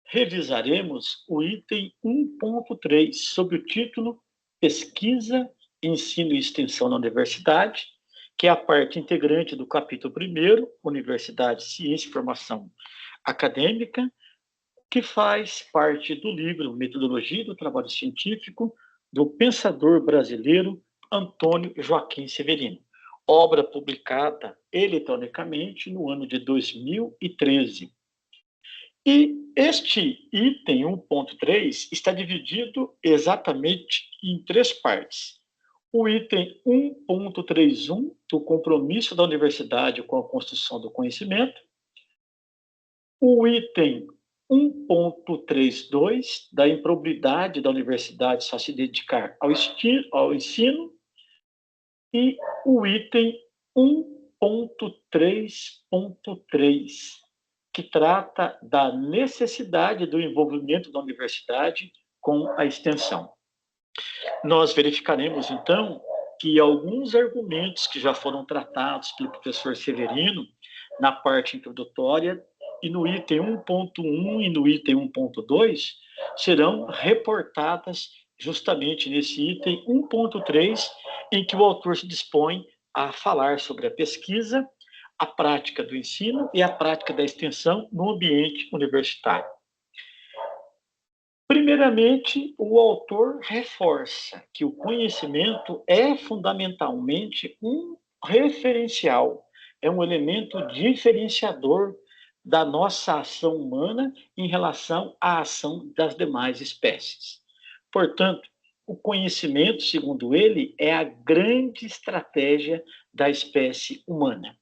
revisaremos o item 1.3, sob o título Pesquisa, Ensino e Extensão na Universidade, que é a parte integrante do capítulo 1º, Universidade, Ciência e Formação Acadêmica, que faz parte do livro Metodologia do Trabalho Científico, do pensador brasileiro Antônio Joaquim Severino, obra publicada eletronicamente no ano de 2013. E este item 1.3 está dividido exatamente em três partes. O item 1.31, do compromisso da universidade com a construção do conhecimento. O item 1.32, da improbidade da universidade só se dedicar ao ensino. E o item 1.3.3, que trata da necessidade do envolvimento da universidade com a extensão. Nós verificaremos, então, que alguns argumentos que já foram tratados pelo professor Severino na parte introdutória e no item 1.1 e no item 1.2 serão reportadas justamente nesse item 1.3, em que o autor se dispõe a falar sobre a pesquisa, a prática do ensino e a prática da extensão no ambiente universitário. Primeiramente, o autor reforça que o conhecimento é fundamentalmente um referencial, é um elemento diferenciador da nossa ação humana em relação à ação das demais espécies. Portanto, o conhecimento, segundo ele, é a grande estratégia da espécie humana.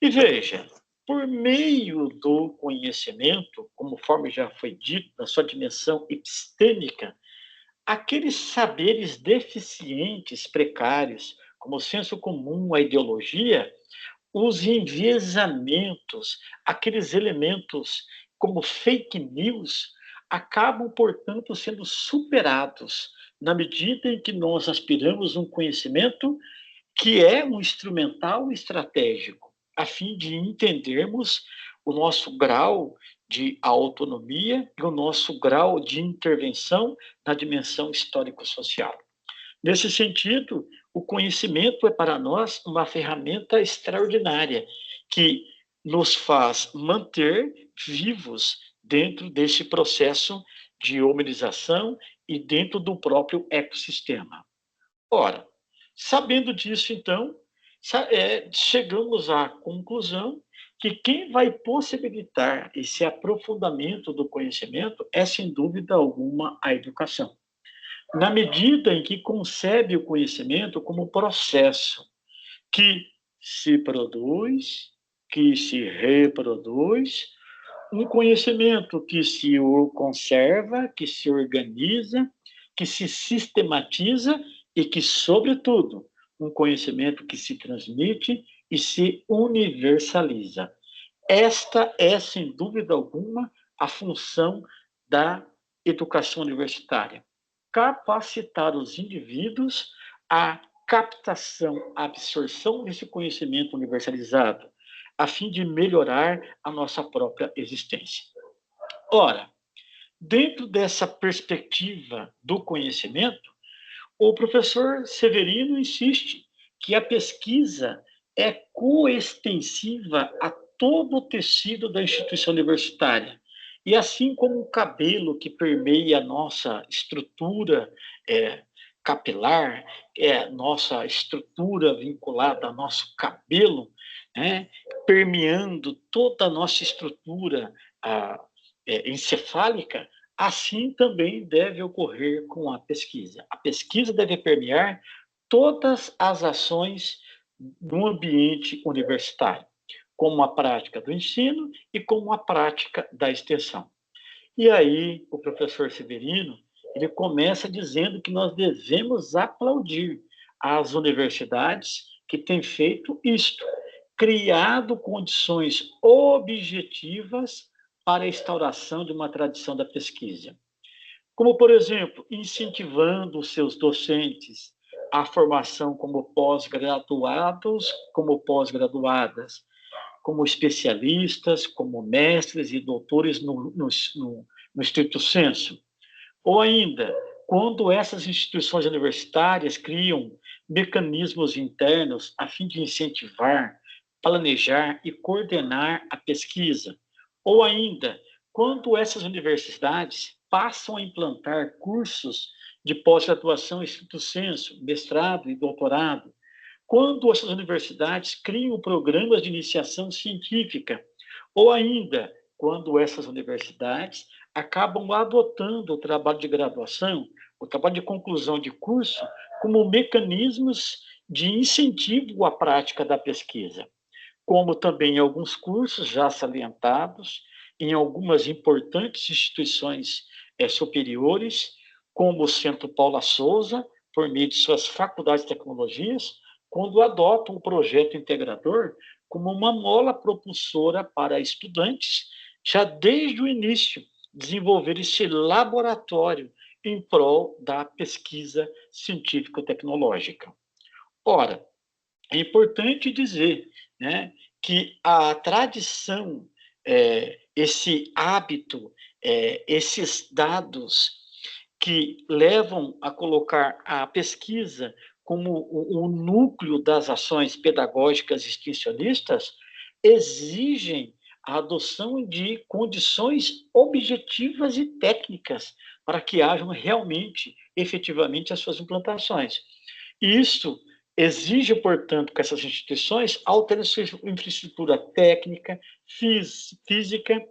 E veja, por meio do conhecimento, conforme já foi dito, na sua dimensão epistêmica, aqueles saberes deficientes, precários, como o senso comum, a ideologia, os enviesamentos, aqueles elementos como fake news, acabam, portanto, sendo superados na medida em que nós aspiramos um conhecimento que é um instrumental estratégico, a fim de entendermos o nosso grau de autonomia e o nosso grau de intervenção na dimensão histórico-social. Nesse sentido, o conhecimento é para nós uma ferramenta extraordinária que nos faz manter vivos dentro desse processo de humanização e dentro do próprio ecossistema. Ora, sabendo disso, então, chegamos à conclusão que quem vai possibilitar esse aprofundamento do conhecimento é, sem dúvida alguma, a educação. Na medida em que concebe o conhecimento como processo que se produz, que se reproduz, um conhecimento que se conserva, que se organiza, que se sistematiza e que, sobretudo, um conhecimento que se transmite e se universaliza. Esta é, sem dúvida alguma, a função da educação universitária. Capacitar os indivíduos à captação, à absorção desse conhecimento universalizado, a fim de melhorar a nossa própria existência. Ora, dentro dessa perspectiva do conhecimento, o professor Severino insiste que a pesquisa é coextensiva a todo o tecido da instituição universitária. E assim como o cabelo que permeia a nossa estrutura capilar, nossa estrutura vinculada ao nosso cabelo, né, permeando toda a nossa estrutura encefálica, assim também deve ocorrer com a pesquisa. A pesquisa deve permear todas as ações no ambiente universitário, como a prática do ensino e como a prática da extensão. E aí, o professor Severino, ele começa dizendo que nós devemos aplaudir as universidades que têm feito isto, criado condições objetivas para a instauração de uma tradição da pesquisa. Como, por exemplo, incentivando os seus docentes à formação como pós-graduados, como pós-graduadas, como especialistas, como mestres e doutores no no estrito senso. Ou ainda, quando essas instituições universitárias criam mecanismos internos a fim de incentivar, planejar e coordenar a pesquisa. Ou ainda, quando essas universidades passam a implantar cursos de pós-graduação em estrito senso, mestrado e doutorado, quando essas universidades criam programas de iniciação científica, ou ainda quando essas universidades acabam adotando o trabalho de graduação, o trabalho de conclusão de curso, como mecanismos de incentivo à prática da pesquisa, como também em alguns cursos já salientados, em algumas importantes instituições superiores, como o Centro Paula Souza, por meio de suas faculdades de tecnologias, quando adotam o projeto integrador como uma mola propulsora para estudantes, já desde o início, desenvolver esse laboratório em prol da pesquisa científico-tecnológica. Ora, é importante dizer, né, que a tradição, esse hábito, esses dados que levam a colocar a pesquisa como o núcleo das ações pedagógicas extensionistas, exigem a adoção de condições objetivas e técnicas para que hajam realmente, efetivamente, as suas implantações. E isso exige, portanto, que essas instituições alterem sua infraestrutura técnica, física,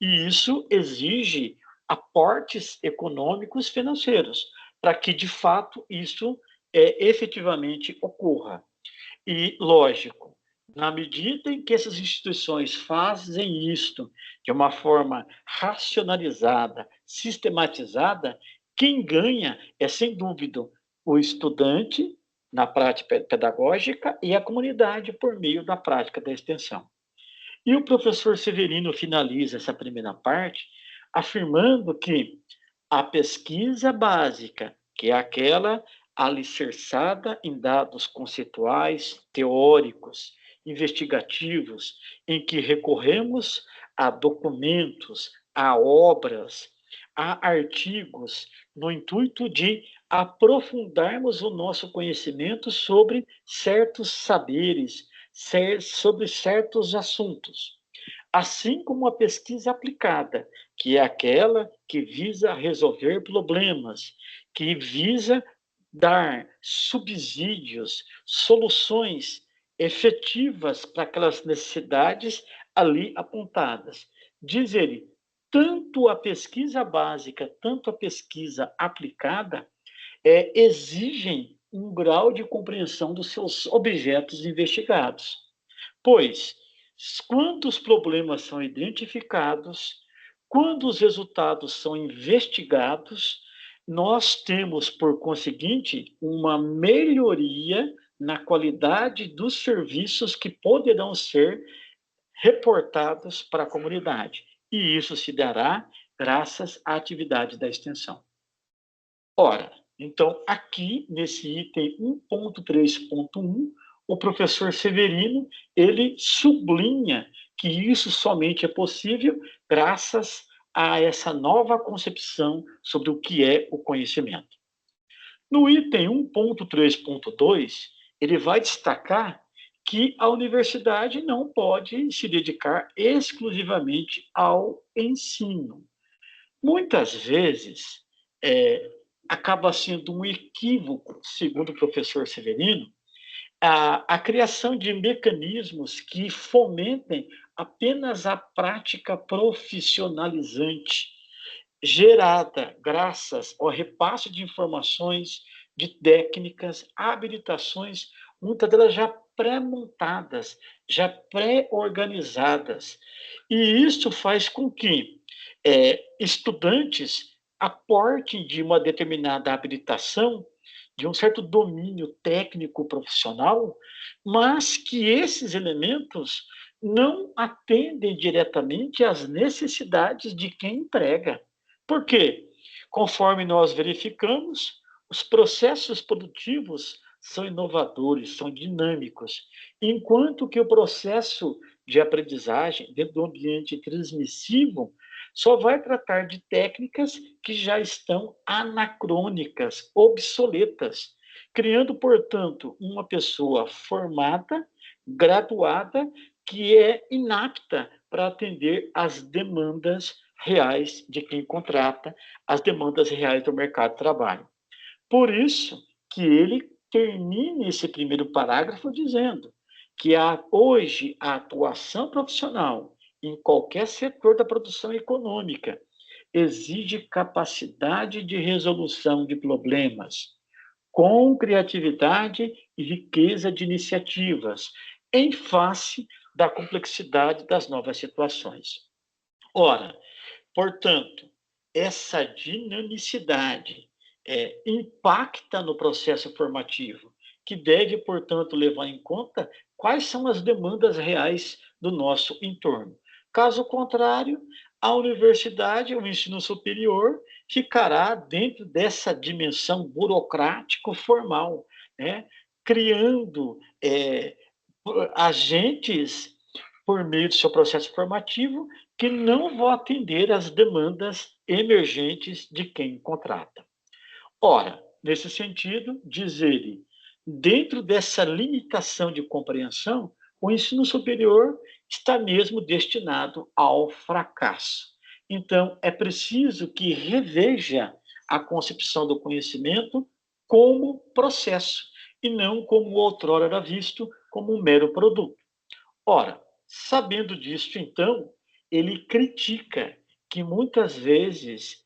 e isso exige aportes econômicos financeiros, para que, de fato, isso efetivamente ocorra. E, lógico, na medida em que essas instituições fazem isto de uma forma racionalizada, sistematizada, quem ganha é, sem dúvida, o estudante na prática pedagógica e a comunidade por meio da prática da extensão. E o professor Severino finaliza essa primeira parte afirmando que a pesquisa básica, que é aquela alicerçada em dados conceituais, teóricos, investigativos, em que recorremos a documentos, a obras, a artigos, no intuito de aprofundarmos o nosso conhecimento sobre certos saberes, sobre certos assuntos. Assim como a pesquisa aplicada, que é aquela que visa resolver problemas, que visa dar subsídios, soluções efetivas para aquelas necessidades ali apontadas. Diz ele, tanto a pesquisa básica, tanto a pesquisa aplicada, exigem um grau de compreensão dos seus objetos investigados. Pois, quando os problemas são identificados, quando os resultados são investigados, nós temos, por conseguinte, uma melhoria na qualidade dos serviços que poderão ser reportados para a comunidade. E isso se dará graças à atividade da extensão. Ora, então, aqui nesse item 1.3.1, o professor Severino, ele sublinha que isso somente é possível graças a essa nova concepção sobre o que é o conhecimento. No item 1.3.2, ele vai destacar que a universidade não pode se dedicar exclusivamente ao ensino. Muitas vezes, acaba sendo um equívoco, segundo o professor Severino, a criação de mecanismos que fomentem apenas a prática profissionalizante, gerada graças ao repasse de informações, de técnicas, habilitações, muitas delas já pré-montadas, já pré-organizadas. E isso faz com que estudantes aportem de uma determinada habilitação, de um certo domínio técnico profissional, mas que esses elementos não atendem diretamente às necessidades de quem emprega. Por quê? Conforme nós verificamos, os processos produtivos são inovadores, são dinâmicos, enquanto que o processo de aprendizagem dentro do ambiente transmissivo só vai tratar de técnicas que já estão anacrônicas, obsoletas, criando, portanto, uma pessoa formada, graduada, que é inapta para atender às demandas reais de quem contrata, as demandas reais do mercado de trabalho. Por isso que ele termina esse primeiro parágrafo dizendo que hoje a atuação profissional em qualquer setor da produção econômica exige capacidade de resolução de problemas, com criatividade e riqueza de iniciativas, em face da complexidade das novas situações. Ora, portanto, essa dinamicidade impacta no processo formativo, que deve, portanto, levar em conta quais são as demandas reais do nosso entorno. Caso contrário, a universidade, o ensino superior, ficará dentro dessa dimensão burocrático-formal, né? Criando agentes, por meio do seu processo formativo, que não vão atender às demandas emergentes de quem contrata. Ora, nesse sentido, diz ele, dentro dessa limitação de compreensão, o ensino superior está mesmo destinado ao fracasso. Então, é preciso que reveja a concepção do conhecimento como processo, e não como outrora era visto como um mero produto. Ora, sabendo disso, então, ele critica que muitas vezes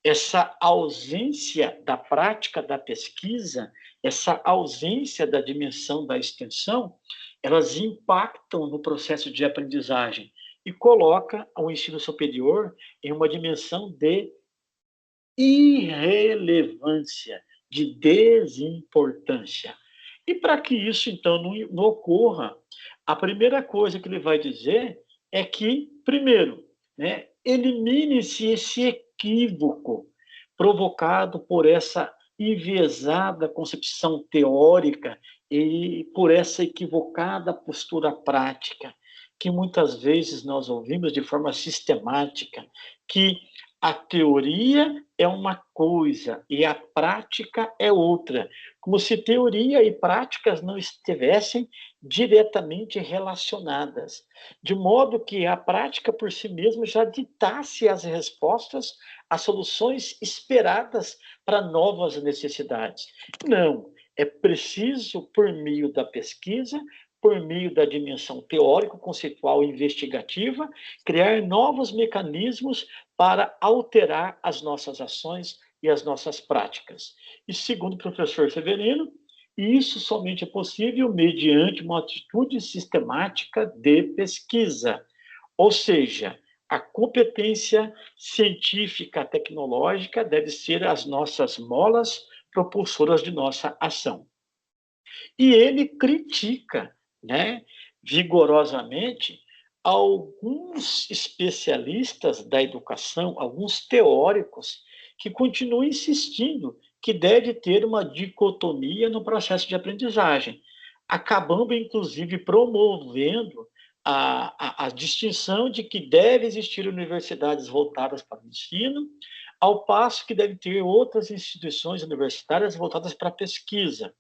essa ausência da prática da pesquisa, essa ausência da dimensão da extensão, elas impactam no processo de aprendizagem e coloca o ensino superior em uma dimensão de irrelevância, de desimportância. E para que isso, então, não ocorra, a primeira coisa que ele vai dizer é que, primeiro, né, elimine-se esse equívoco provocado por essa enviesada concepção teórica e por essa equivocada postura prática, que muitas vezes nós ouvimos de forma sistemática, que a teoria é uma coisa e a prática é outra, como se teoria e práticas não estivessem diretamente relacionadas, de modo que a prática por si mesma já ditasse as respostas, as soluções esperadas para novas necessidades. Não, é preciso, por meio da pesquisa, por meio da dimensão teórico-conceitual e investigativa, criar novos mecanismos para alterar as nossas ações e as nossas práticas. E segundo o professor Severino, isso somente é possível mediante uma atitude sistemática de pesquisa, ou seja, a competência científica tecnológica deve ser as nossas molas propulsoras de nossa ação. E ele critica, né, vigorosamente alguns especialistas da educação, alguns teóricos, que continuam insistindo que deve ter uma dicotomia no processo de aprendizagem, acabando, inclusive, promovendo a distinção de que deve existir universidades voltadas para o ensino, ao passo que deve ter outras instituições universitárias voltadas para a pesquisa.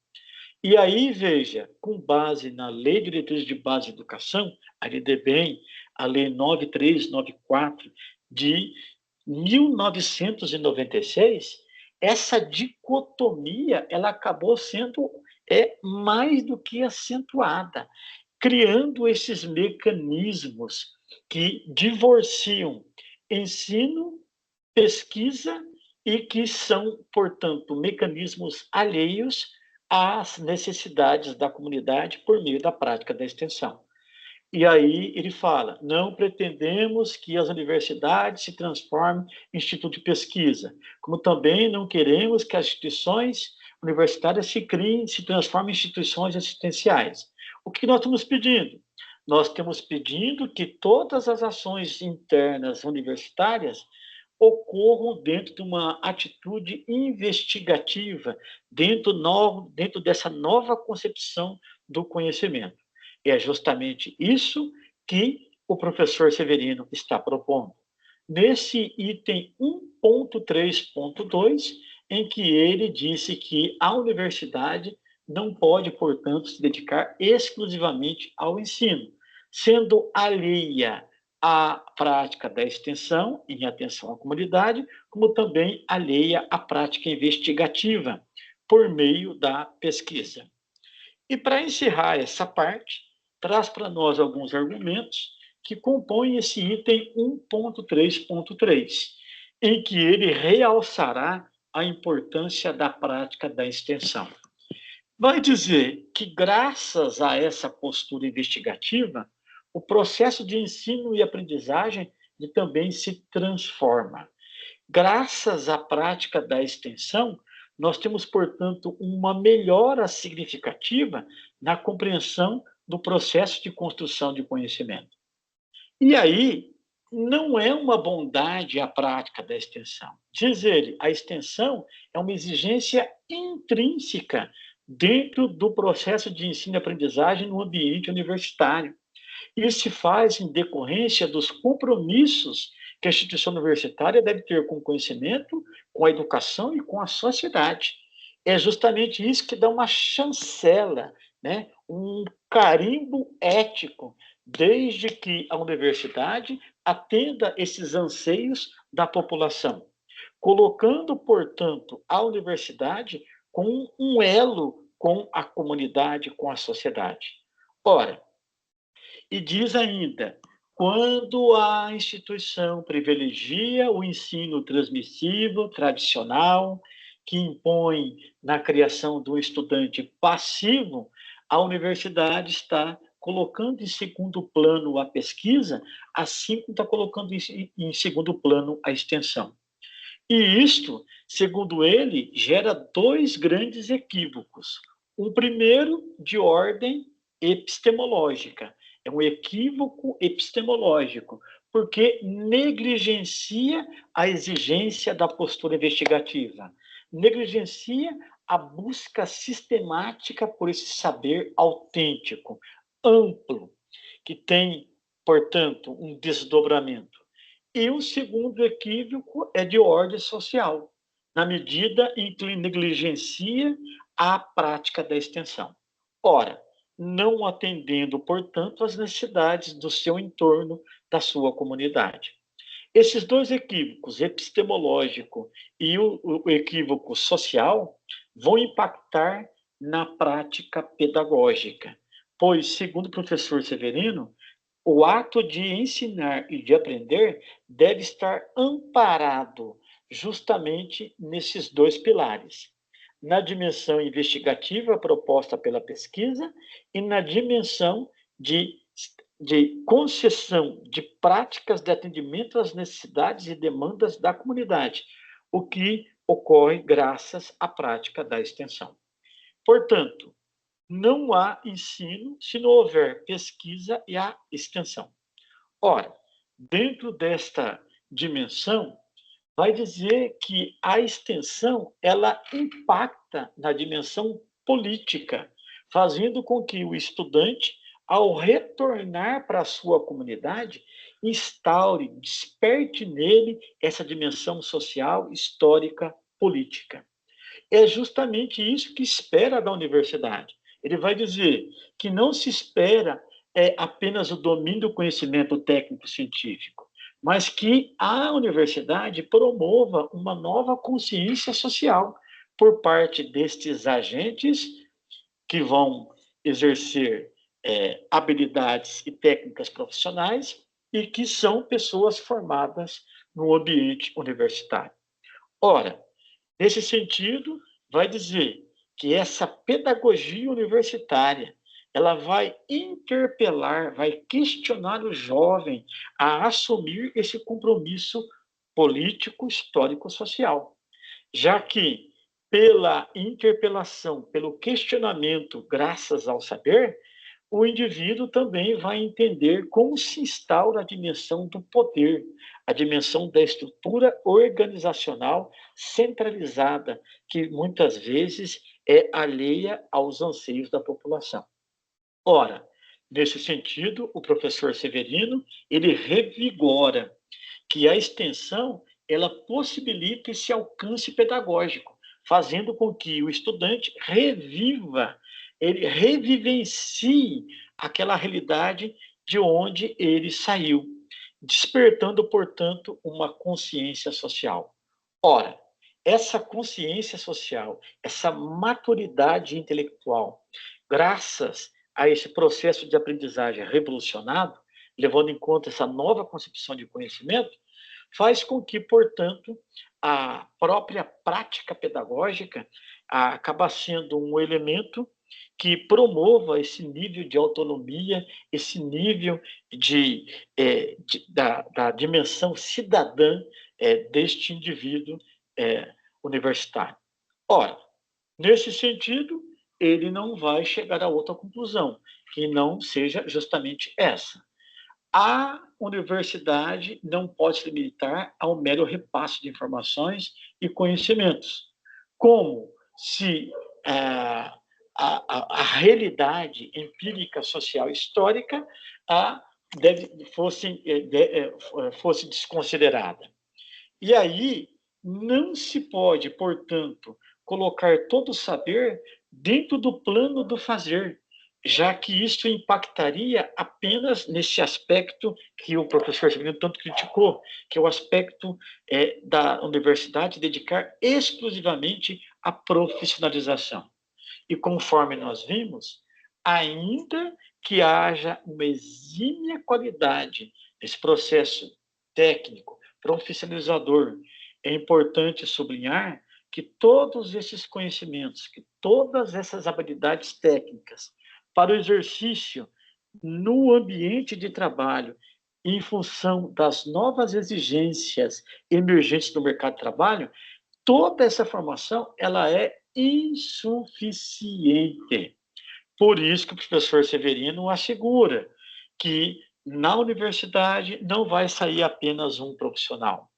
E aí, veja, com base na Lei de Diretrizes de Base de Educação, a LDBEM, a Lei 9394 de 1996, essa dicotomia ela acabou sendo mais do que acentuada, criando esses mecanismos que divorciam ensino, pesquisa e que são, portanto, mecanismos alheios às necessidades da comunidade por meio da prática da extensão. E aí ele fala: não pretendemos que as universidades se transformem em instituto de pesquisa, como também não queremos que as instituições universitárias se transformem em instituições assistenciais. O que nós estamos pedindo? Nós estamos pedindo que todas as ações internas universitárias ocorram dentro de uma atitude investigativa, dentro dessa nova concepção do conhecimento. E é justamente isso que o professor Severino está propondo. nesse item 1.3.2, em que ele disse que a universidade não pode, portanto, se dedicar exclusivamente ao ensino, sendo alheia à prática da extensão em atenção à comunidade, como também alheia à prática investigativa por meio da pesquisa. E para encerrar essa parte, traz para nós alguns argumentos que compõem esse item 1.3.3, em que ele realçará a importância da prática da extensão. Vai dizer que, graças a essa postura investigativa, o processo de ensino e aprendizagem também se transforma. Graças à prática da extensão, nós temos, portanto, uma melhora significativa na compreensão do processo de construção de conhecimento. E aí, não é uma bondade a prática da extensão. Diz ele, a extensão é uma exigência intrínseca dentro do processo de ensino e aprendizagem no ambiente universitário. Isso se faz em decorrência dos compromissos que a instituição universitária deve ter com o conhecimento, com a educação e com a sociedade. É justamente isso que dá uma chancela, né? Um carimbo ético, desde que a universidade atenda esses anseios da população, colocando, portanto, a universidade com um elo com a comunidade, com a sociedade. Ora, e diz ainda: quando a instituição privilegia o ensino transmissivo, tradicional, que impõe na criação do estudante passivo, a universidade está colocando em segundo plano a pesquisa, assim como está colocando em segundo plano a extensão. E isto, segundo ele, gera dois grandes equívocos. O primeiro, de ordem epistemológica. É um equívoco epistemológico, porque negligencia a exigência da postura investigativa, negligencia a busca sistemática por esse saber autêntico, amplo, que tem, portanto, um desdobramento. E o segundo equívoco é de ordem social, na medida em que negligencia a prática da extensão. Ora, não atendendo, portanto, às necessidades do seu entorno, da sua comunidade. Esses dois equívocos, epistemológico e o equívoco social, vão impactar na prática pedagógica, pois, segundo o professor Severino, o ato de ensinar e de aprender deve estar amparado justamente nesses dois pilares, na dimensão investigativa proposta pela pesquisa e na dimensão de, de concessão de práticas de atendimento às necessidades e demandas da comunidade, o que ocorre graças à prática da extensão. Portanto, não há ensino se não houver pesquisa e a extensão. Ora, dentro desta dimensão, vai dizer que a extensão ela impacta na dimensão política, fazendo com que o estudante, ao retornar para a sua comunidade, instaure, desperte nele essa dimensão social, histórica, política. É justamente isso que espera da universidade. Ele vai dizer que não se espera apenas o domínio do conhecimento técnico-científico, mas que a universidade promova uma nova consciência social por parte destes agentes que vão exercer habilidades e técnicas profissionais e que são pessoas formadas no ambiente universitário. Ora, nesse sentido, vai dizer que essa pedagogia universitária ela vai interpelar, vai questionar o jovem a assumir esse compromisso político, histórico, social, já que pela interpelação, pelo questionamento, graças ao saber, o indivíduo também vai entender como se instaura a dimensão do poder, a dimensão da estrutura organizacional centralizada, que muitas vezes é alheia aos anseios da população. Ora, nesse sentido, o professor Severino, ele revigora que a extensão ela possibilita esse alcance pedagógico, fazendo com que o estudante reviva, ele revivencie aquela realidade de onde ele saiu, despertando, portanto, uma consciência social. Ora, essa consciência social, essa maturidade intelectual, graças a esse processo de aprendizagem revolucionado, levando em conta essa nova concepção de conhecimento, faz com que, portanto, a própria prática pedagógica acaba sendo um elemento que promova esse nível de autonomia, esse nível da dimensão cidadã deste indivíduo universitário. Ora, nesse sentido, ele não vai chegar a outra conclusão, que não seja justamente essa. A universidade não pode se limitar ao mero repasse de informações e conhecimentos, como se a realidade empírica, social, histórica fosse desconsiderada. E aí não se pode, portanto, colocar todo o saber dentro do plano do fazer, já que isso impactaria apenas nesse aspecto que o professor Severino tanto criticou, que é o aspecto da universidade dedicar exclusivamente à profissionalização. E conforme nós vimos, ainda que haja uma exímia qualidade nesse processo técnico, profissionalizador, é importante sublinhar que todos esses conhecimentos, que todas essas habilidades técnicas para o exercício no ambiente de trabalho, em função das novas exigências emergentes do mercado de trabalho, toda essa formação ela é insuficiente. Por isso que o professor Severino assegura que na universidade não vai sair apenas um profissional,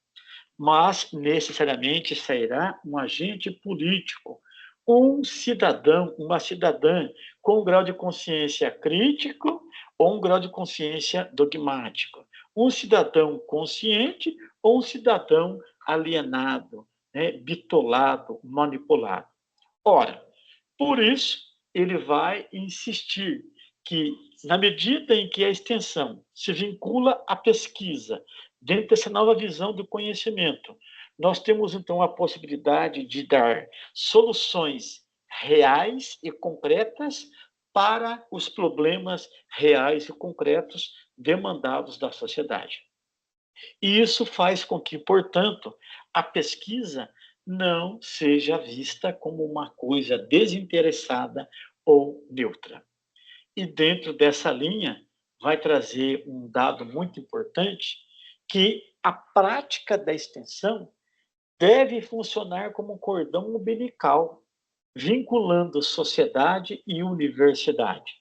mas necessariamente sairá um agente político, um cidadão, uma cidadã com um grau de consciência crítico ou um grau de consciência dogmático, um cidadão consciente ou um cidadão alienado, né, bitolado, manipulado. Ora, por isso, ele vai insistir que, na medida em que a extensão se vincula à pesquisa, dentro dessa nova visão do conhecimento, nós temos então a possibilidade de dar soluções reais e concretas para os problemas reais e concretos demandados da sociedade. E isso faz com que, portanto, a pesquisa não seja vista como uma coisa desinteressada ou neutra. E dentro dessa linha, vai trazer um dado muito importante, que a prática da extensão deve funcionar como um cordão umbilical, vinculando sociedade e universidade.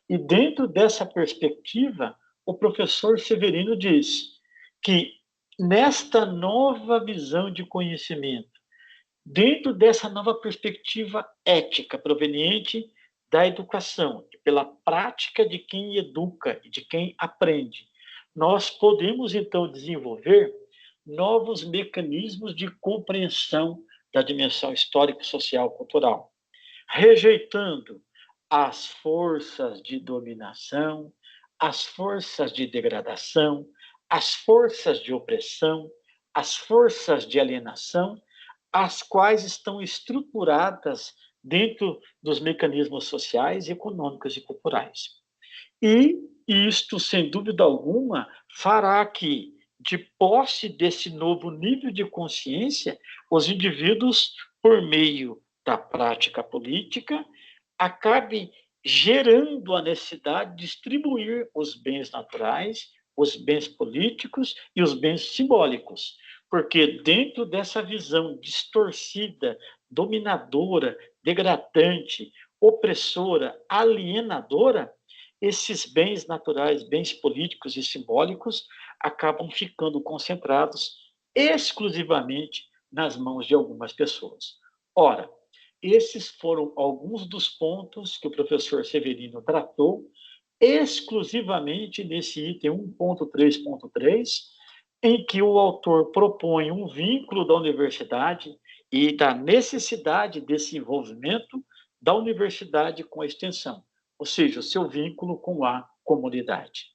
E dentro dessa perspectiva, o professor Severino diz que nesta nova visão de conhecimento, dentro dessa nova perspectiva ética proveniente da educação, pela prática de quem educa e de quem aprende, nós podemos então desenvolver novos mecanismos de compreensão da dimensão histórica, social, cultural, rejeitando as forças de dominação, as forças de degradação, as forças de opressão, as forças de alienação, as quais estão estruturadas dentro dos mecanismos sociais, econômicos e culturais. E isto, sem dúvida alguma, fará que, de posse desse novo nível de consciência, os indivíduos, por meio da prática política, acabem gerando a necessidade de distribuir os bens naturais, os bens políticos e os bens simbólicos. Porque dentro dessa visão distorcida, dominadora, degradante, opressora, alienadora, esses bens naturais, bens políticos e simbólicos acabam ficando concentrados exclusivamente nas mãos de algumas pessoas. Ora, esses foram alguns dos pontos que o professor Severino tratou exclusivamente nesse item 1.3.3, em que o autor propõe um vínculo da universidade e da necessidade desse envolvimento da universidade com a extensão, ou seja, o seu vínculo com a comunidade.